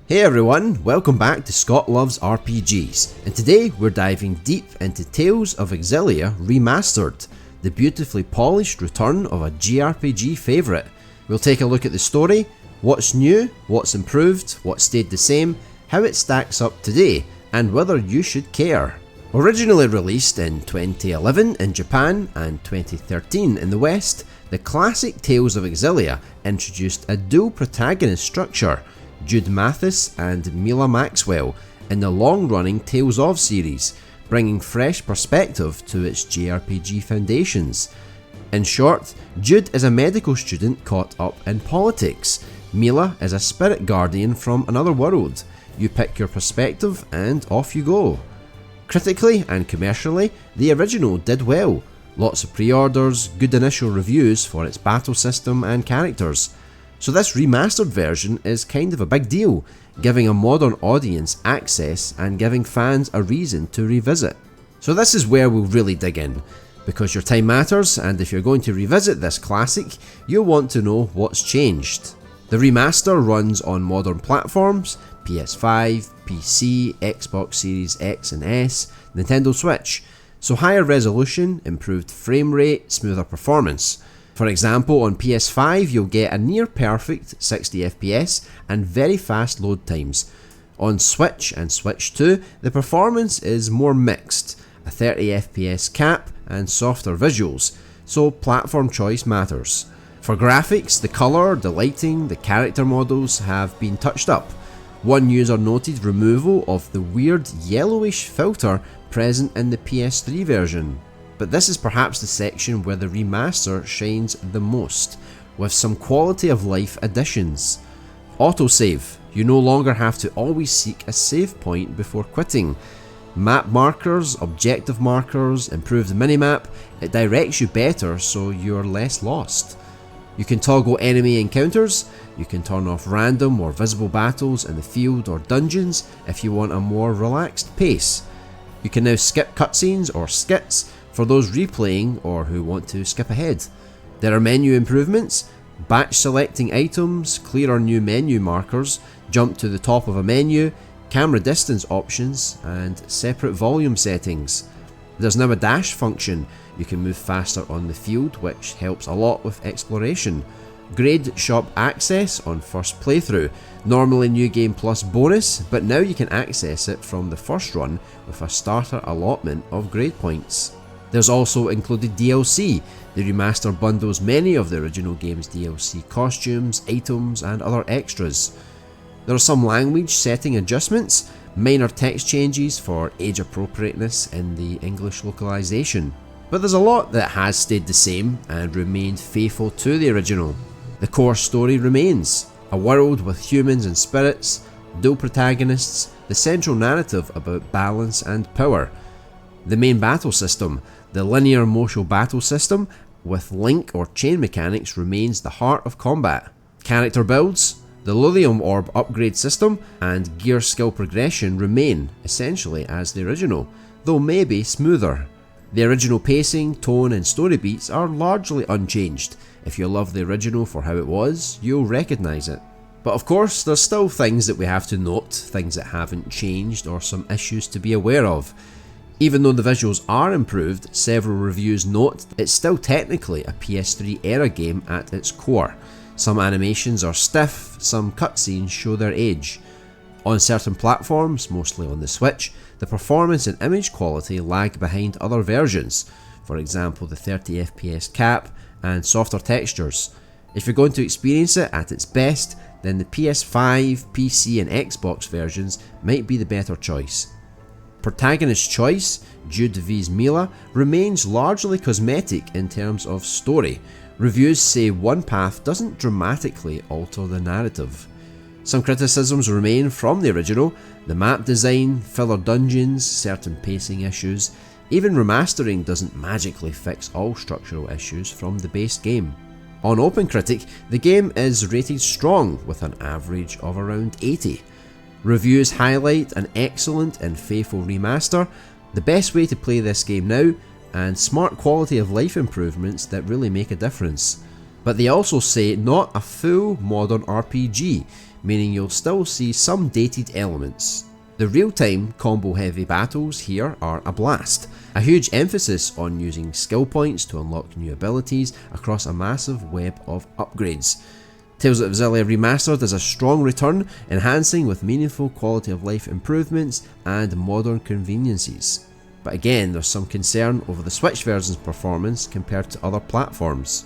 Hey everyone, welcome back to Scott Loves RPGs, and today we're diving deep into Tales of Xillia Remastered, the beautifully polished return of a JRPG favourite. We'll take a look at the story, what's new, what's improved, what stayed the same, how it stacks up today, and whether you should care. Originally released in 2011 in Japan and 2013 in the West, the classic Tales of Xillia introduced a dual protagonist structure, Jude Mathis and Mila Maxwell, in the long-running Tales of series, bringing fresh perspective to its JRPG foundations. In short, Jude is a medical student caught up in politics. Mila is a spirit guardian from another world. You pick your perspective and off you go. Critically and commercially, the original did well. Lots of pre-orders, good initial reviews for its battle system and characters. So this remastered version is kind of a big deal, giving a modern audience access and giving fans a reason to revisit. So this is where we'll really dig in, because your time matters, and if you're going to revisit this classic, you'll want to know what's changed. The remaster runs on modern platforms, PS5, PC, Xbox Series X and S, Nintendo Switch, so higher resolution, improved frame rate, smoother performance. For example, on PS5 you'll get a near perfect 60 FPS and very fast load times. On Switch and Switch 2, the performance is more mixed, a 30 FPS cap and softer visuals, so platform choice matters. For graphics, the colour, the lighting, the character models have been touched up. One user noted removal of the weird yellowish filter present in the PS3 version. But this is perhaps the section where the remaster shines the most, with some quality of life additions. Autosave, you no longer have to always seek a save point before quitting. Map markers, objective markers, improved minimap, it directs you better so you're less lost. You can toggle enemy encounters, you can turn off random or visible battles in the field or dungeons if you want a more relaxed pace. You can now skip cutscenes or skits for those replaying or who want to skip ahead. There are menu improvements, batch selecting items, clearer new menu markers, jump to the top of a menu, camera distance options, and separate volume settings. There's now a dash function, you can move faster on the field, which helps a lot with exploration. Grade shop access on first playthrough, normally New Game Plus bonus, but now you can access it from the first run with a starter allotment of grade points. There's also included DLC. The remaster bundles many of the original game's DLC costumes, items, and other extras. There are some language setting adjustments, minor text changes for age appropriateness in the English localization. But there's a lot that has stayed the same and remained faithful to the original. The core story remains, a world with humans and spirits, dual protagonists, the central narrative about balance and power. The main battle system, the linear motion battle system with link or chain mechanics, remains the heart of combat. Character builds, the Lilium Orb upgrade system, and gear skill progression remain essentially as the original, though maybe smoother. The original pacing, tone and story beats are largely unchanged. If you love the original for how it was, you'll recognise it. But of course, there's still things that we have to note, things that haven't changed or some issues to be aware of. Even though the visuals are improved, several reviews note it's still technically a PS3 era game at its core. Some animations are stiff, some cutscenes show their age. On certain platforms, mostly on the Switch, the performance and image quality lag behind other versions, for example the 30 FPS cap and softer textures. If you're going to experience it at its best, then the PS5, PC and Xbox versions might be the better choice. Protagonist choice, Jude vs Mila, remains largely cosmetic in terms of story. Reviews say one path doesn't dramatically alter the narrative. Some criticisms remain from the original, the map design, filler dungeons, certain pacing issues. Even remastering doesn't magically fix all structural issues from the base game. On OpenCritic, the game is rated strong with an average of around 80. Reviews highlight an excellent and faithful remaster, the best way to play this game now, and smart quality of life improvements that really make a difference. But they also say not a full modern RPG, meaning you'll still see some dated elements. The real-time combo-heavy battles here are a blast, a huge emphasis on using skill points to unlock new abilities across a massive web of upgrades. Tales of Xillia Remastered is a strong return, enhancing with meaningful quality of life improvements and modern conveniences. But again, there's some concern over the Switch version's performance compared to other platforms.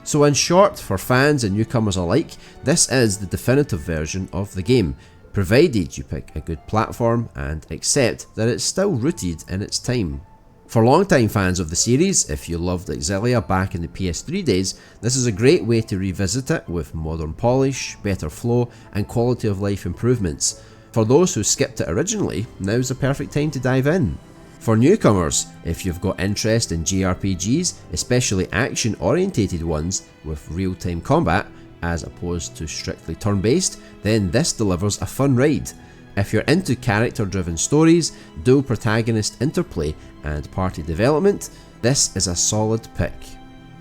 So in short, for fans and newcomers alike, this is the definitive version of the game, provided you pick a good platform and accept that it's still rooted in its time. For long-time fans of the series, if you loved Xillia back in the PS3 days, this is a great way to revisit it with modern polish, better flow and quality of life improvements. For those who skipped it originally, now's the perfect time to dive in. For newcomers, if you've got interest in JRPGs, especially action-orientated ones with real-time combat, as opposed to strictly turn-based, then this delivers a fun ride. If you're into character-driven stories, dual protagonist interplay and party development, this is a solid pick.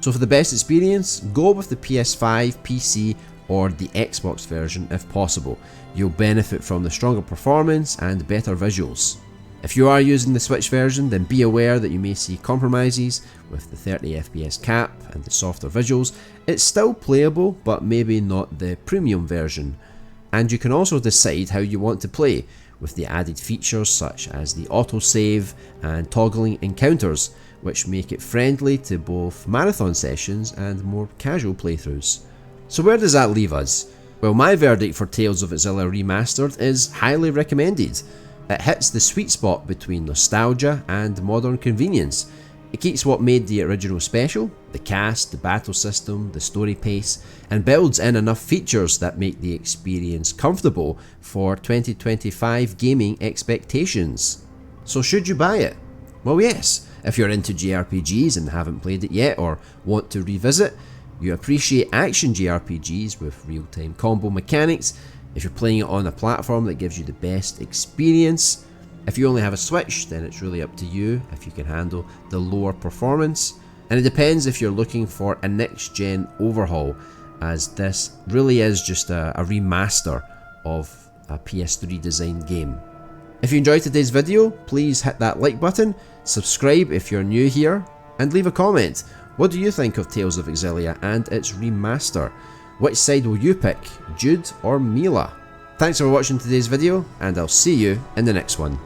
So for the best experience, go with the PS5, PC or the Xbox version if possible. You'll benefit from the stronger performance and better visuals. If you are using the Switch version, then be aware that you may see compromises with the 30 FPS cap and the softer visuals. It's still playable, but maybe not the premium version. And you can also decide how you want to play, with the added features such as the autosave and toggling encounters, which make it friendly to both marathon sessions and more casual playthroughs. So where does that leave us? Well, my verdict for Tales of Xillia Remastered is highly recommended. It hits the sweet spot between nostalgia and modern convenience. It keeps what made the original special, the cast, the battle system, the story pace, and builds in enough features that make the experience comfortable for 2025 gaming expectations. So should you buy it? Well, yes, if you're into JRPGs and haven't played it yet or want to revisit, you appreciate action JRPGs with real-time combo mechanics, if you're playing it on a platform that gives you the best experience. If you only have a Switch, then it's really up to you if you can handle the lower performance. And it depends if you're looking for a next-gen overhaul, as this really is just a remaster of a PS3 designed game. If you enjoyed today's video, please hit that like button, subscribe if you're new here, and leave a comment. What do you think of Tales of Xillia and its remaster? Which side will you pick, Jude or Mila? Thanks for watching today's video, and I'll see you in the next one.